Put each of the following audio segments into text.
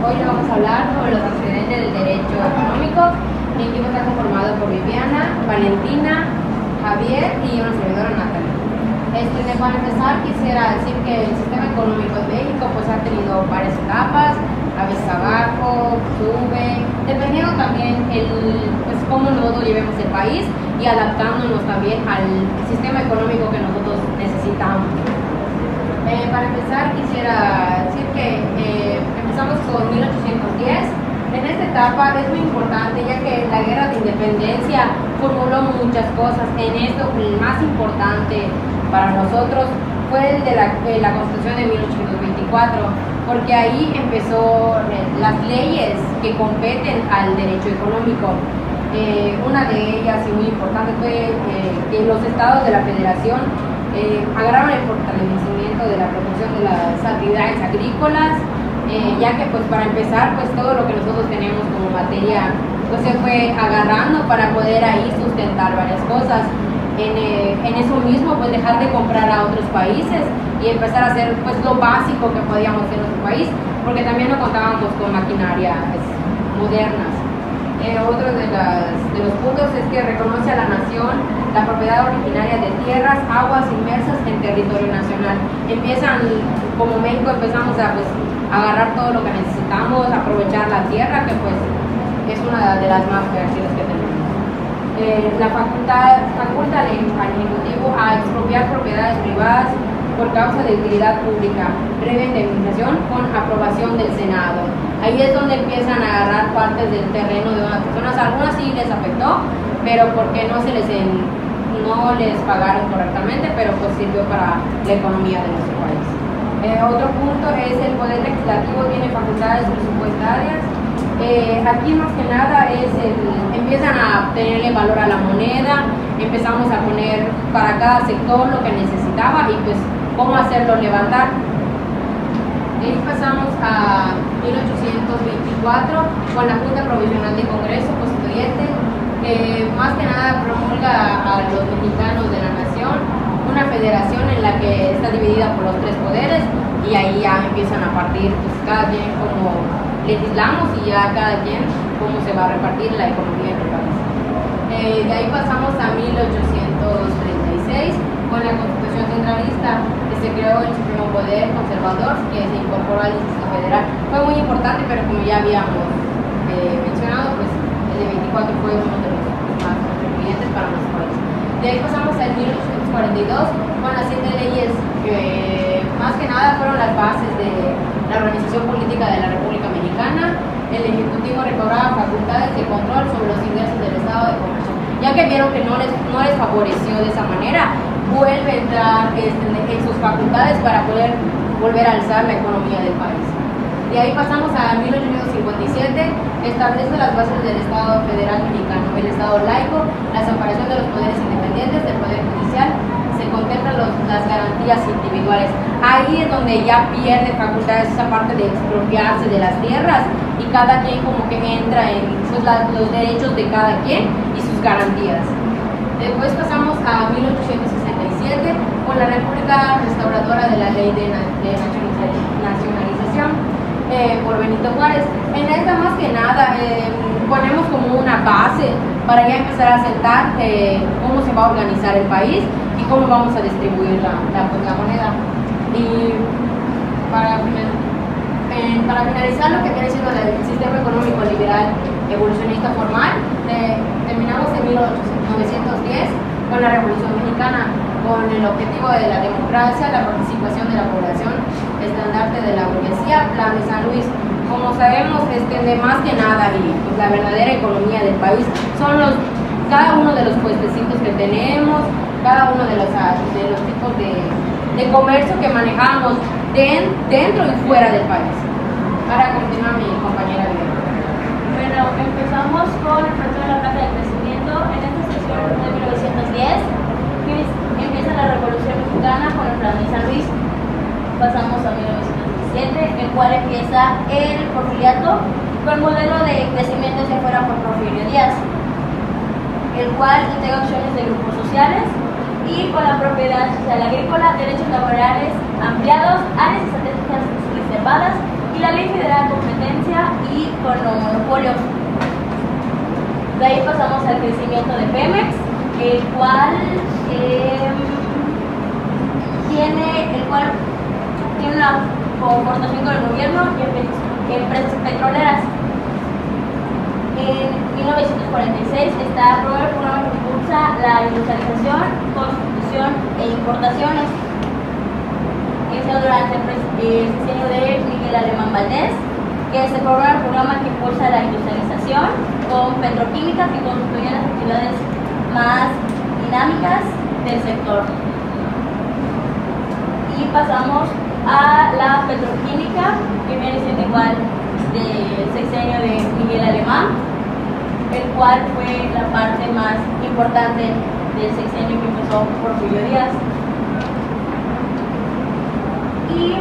Hoy le vamos a hablar sobre los antecedentes del derecho económico. Mi equipo está conformado por Viviana, Valentina, Javier y una servidora, Natalia. Para empezar, quisiera decir que el sistema económico de México pues, ha tenido varias etapas, a veces abajo, sube, dependiendo también pues, cómo nosotros llevemos el país y adaptándonos también al sistema económico que nosotros necesitamos. Para empezar, quisiera decir que empezamos con 1810. En esta etapa es muy importante ya que la guerra de independencia formuló muchas cosas. En esto, el más importante para nosotros fue el de la Constitución de 1824, porque ahí empezó las leyes que competen al derecho económico. Una de ellas y muy importante fue que los estados de la federación agarraron el fortalecimiento de la protección de las actividades agrícolas, ya que pues para empezar pues todo lo que nosotros tenemos como materia pues se fue agarrando para poder ahí sustentar varias cosas. En eso mismo pues dejar de comprar a otros países y empezar a hacer pues lo básico que podíamos hacer en nuestro país, porque también no contábamos con maquinarias modernas. Otro de los puntos es que reconoce a la nación la propiedad originaria de tierras, aguas inmersas en territorio nacional. Como México empezamos a agarrar todo lo que necesitamos, aprovechar la tierra, que pues es una de las más fértiles que tenemos. La faculta al Ejecutivo a expropiar propiedades privadas por causa de utilidad pública, previa indemnización con aprobación del Senado. Ahí es donde empiezan a agarrar partes del terreno de unas personas. Algunas sí les afectó, pero porque no les pagaron correctamente, pero pues sirvió para la economía de nuestro país. Otro punto es el Poder Legislativo tiene facultades presupuestarias. Aquí más que nada empiezan a tenerle valor a la moneda, empezamos a poner para cada sector lo que necesitaba y pues cómo hacerlo levantar. De ahí pasamos a 1824 con la Junta Provisional de Congreso Constituyente, que más que nada promulga a los mexicanos de la nación una federación en la que está dividida por los tres poderes, y ahí ya empiezan a partir pues, cada quien como legislamos y ya cada quien cómo se va a repartir la economía del país. De ahí pasamos a 1836 con la Constitución Centralista, que se creó el Supremo Poder Conservador, que se incorporó al Distrito Federal. Fue muy importante, pero como ya habíamos mencionado, pues el de 24 fue uno de los más contribuyentes para nuestro país. De ahí pasamos al 1842 con las 7 leyes que más que nada fueron las bases de la organización política de la República Mexicana. El Ejecutivo recobraba facultades de control sobre los ingresos del Estado de Comercio. Ya que vieron que no les favoreció de esa manera, vuelve a entrar en sus facultades para poder volver a alzar la economía del país. De ahí pasamos a 1857, establece las bases del Estado Federal Mexicano, el Estado laico, la separación de los poderes independientes del Poder Judicial, se contemplan las garantías individuales. Ahí es donde ya pierde facultades esa parte de expropiarse de las tierras y cada quien como que entra en pues, los derechos de cada quien y sus garantías. Después pasamos a 1867 con la República Restauradora de la Ley de Nacionalización por Benito Juárez. En esta más que nada ponemos como una base para ya empezar a sentar cómo se va a organizar el país y cómo vamos a distribuir la moneda. Y para finalizar lo que viene siendo el sistema económico liberal evolucionista formal, terminamos en 1910 con la Revolución Mexicana, con el objetivo de la democracia, la participación de la población, estandarte de la burguesía, Plan de San Luis. Como sabemos, de más que nada, y pues, la verdadera economía del país son cada uno de los puestecitos que tenemos, cada uno de los tipos de comercio que manejamos dentro y fuera del país. Ahora continúa mi compañera Viviana. Bueno, empezamos con el proyecto de la Plaza de Crecimiento. En esta sesión de 1910 empieza la Revolución Mexicana con el Plan de San Luis. Pasamos a 1917, el cual empieza el porfiriato con modelo de crecimiento hacia afuera por Porfirio Díaz, el cual integra opciones de grupos sociales y con la propiedad social agrícola, derechos laborales ampliados, áreas estratégicas reservadas y la Ley Federal de Competencia y con los monopolios. De ahí pasamos al crecimiento de Pemex, el cual tiene una coordinación con el gobierno y empresas petroleras. En 1946 está aprobado el programa que impulsa la industrialización, constitución e importaciones. Eso durante el sexenio de Miguel Alemán Valdés, que se aprobó el programa que impulsa la industrialización con petroquímica que constituye las actividades más dinámicas del sector. Y pasamos a la petroquímica, que viene siendo igual del sexenio de Miguel Alemán, el cual fue la parte más importante del sexenio que empezó Porfirio Díaz. Y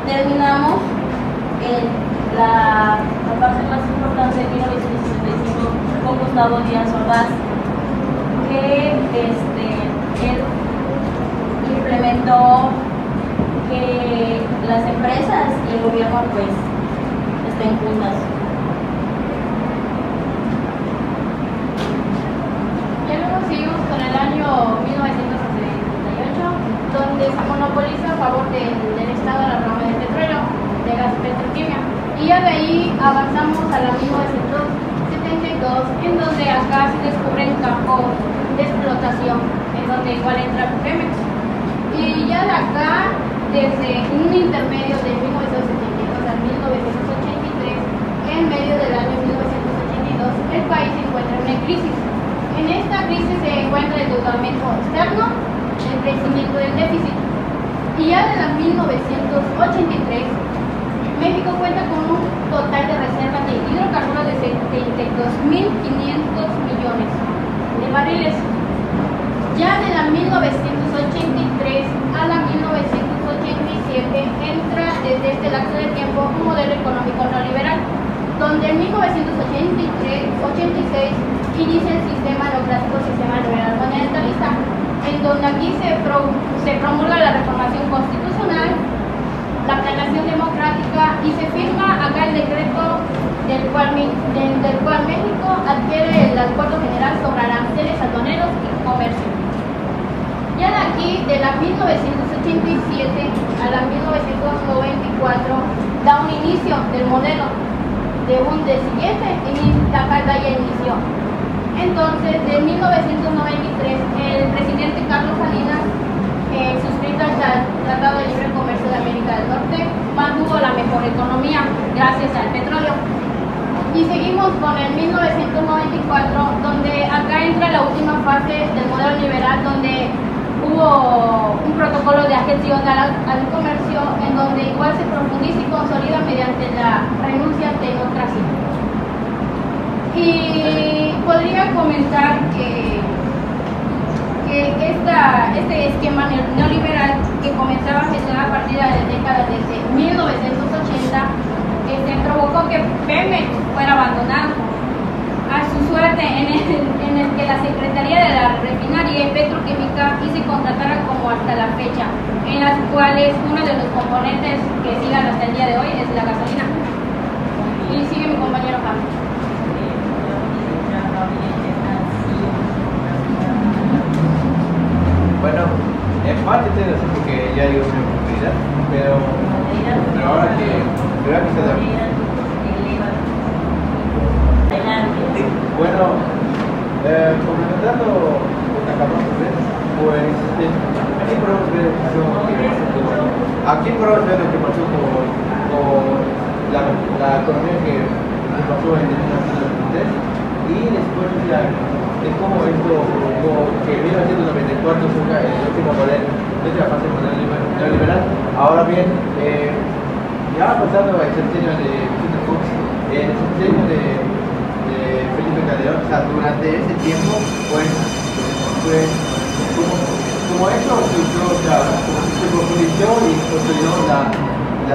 terminamos la parte más importante de 1965 con Gustavo Díaz Ordaz, que él implementó que las empresas y el gobierno pues estén juntas. Ya luego seguimos con el año 1978, donde se monopoliza a favor del Estado la rama del petróleo, de gas y petroquímica. Y ya de ahí avanzamos a la 1972, en donde acá se descubren campos de explotación, en donde igual entra Pemex. Y ya de acá, desde un intermedio de 1982 a 1983, en medio del año 1982, el país se encuentra en una crisis. En esta crisis se encuentra el endeudamiento externo, el crecimiento del déficit. Y ya desde 1983, México cuenta con un total de reservas de hidrocarburos de 72.500 millones de barriles. Ya de la 1983 a la 1987 entra desde este lapso de tiempo un modelo económico neoliberal, donde en 1986 inicia el sistema neoclásico, sistema neoliberal monetarista, en donde aquí se promulga la reformación constitucional, la planeación democrática y se firma acá el decreto del cual México adquiere el acuerdo general sobre aranceles aduaneros y comercio. Ya de aquí, de la 1987 a la 1994, da un inicio del modelo del siguiente y la carta ya inició. Entonces, de 1993, el presidente Carlos Salinas, suscrito al Tratado de Libre Comercio de América del Norte, mantuvo la mejor economía gracias al petróleo. Y seguimos con el 1994, donde acá entra la última fase del modelo liberal, donde hubo un protocolo de adhesión al comercio, en donde igual se profundiza y consolida mediante la renuncia a tecnocracia. Y podría comentar que este esquema neoliberal que comenzaba a gestionar a partir de las décadas desde 1980 provocó que Pemex fuera abandonado a su suerte, en el que la Secretaría de la Refinaría y Petroquímica y se contratara como hasta la fecha, en las cuales uno de los componentes que sigan hasta el día de hoy es la gasolina. Y sigue mi compañero Jaime. Bueno, en parte tiene razón porque ya digo una oportunidad, pero ahora que está de bueno, complementando lo que acabamos de ver, pues aquí podemos ver lo que pasó con la economía que pasó en 1993 y después de cómo esto que en 1994 fue el último modelo de la fase neoliberal. Ahora bien, ya pasando al sexenio de Vicente Fox, en el sexenio de Felipe Calderón, o sea, durante ese tiempo, pues como eso se profundizó y consolidó la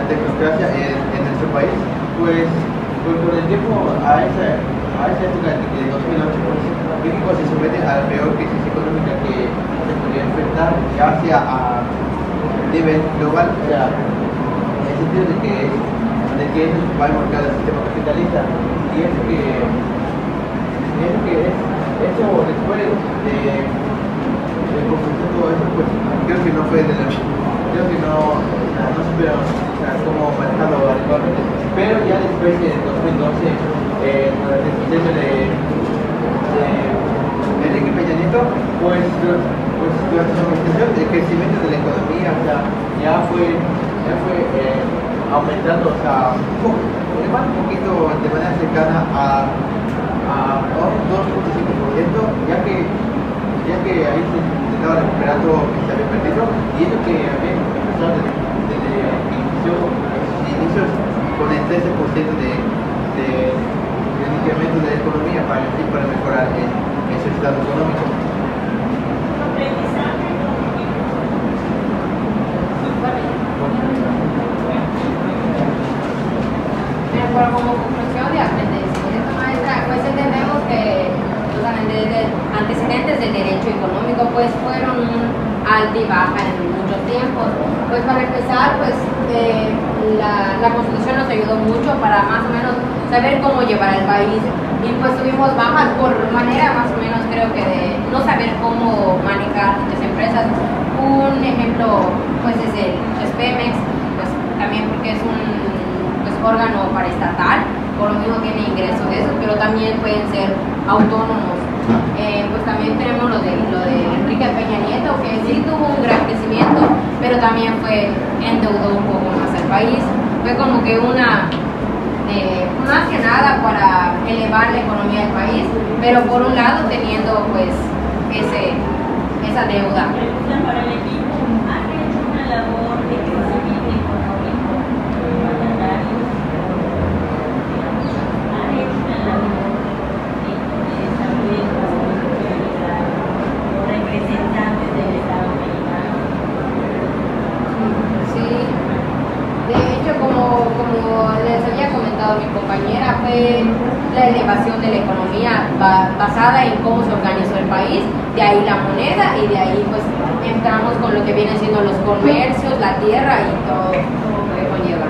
tecnocracia en nuestro país, pues con el tiempo a esa época de 2008, pues, México se somete a la peor crisis económica que se podría enfrentar, ya sea a nivel global, o sea, en el sentido de que de que eso va a enmarcar el sistema capitalista. Y eso después de construir todo eso, pues creo que no fue de la, creo que no supieron, o sea, cómo manejarlo adecuadamente. Pero ya después en 2012, con el sistema de Enrique Peña Nieto, pues durante su administración el crecimiento de la economía, o sea, ya fue aumentando, o sea, un poquito de manera cercana a un 2.5%, ya que ahí se intentaba recuperar todo lo que se había perdido, y eso que había empezado desde inicios con el 13% de incremento de la economía para mejorar ese estado económico. Pero como conclusión de aprendizaje, maestra, pues entendemos que los antecedentes del derecho económico pues fueron alta y baja en muchos tiempos. Pues para empezar, pues la Constitución nos ayudó mucho para más o menos saber cómo llevar el país, y pues tuvimos bajas por manera más o menos, creo que de no saber cómo manejar dichas empresas. Un ejemplo pues es el Pemex, pues también porque es un órgano paraestatal, por lo mismo tiene ingresos de esos, pero también pueden ser autónomos. Pues también tenemos lo de Enrique Peña Nieto, que sí tuvo un gran crecimiento, pero también endeudó un poco más al país. Fue como que más que nada para elevar la economía del país, pero por un lado teniendo pues esa deuda. Para el equipo, ¿han hecho una labor de crecimiento económico mandatario? ¿Han hecho una labor de desarrollo de los representantes del Estado mexicano? Sí, de hecho, como les había comentado mi compañera, fue la elevación de la economía basada en cómo se organizó el país, de ahí la moneda, y de ahí pues entramos con lo que vienen siendo los comercios, la tierra y todo lo que conlleva.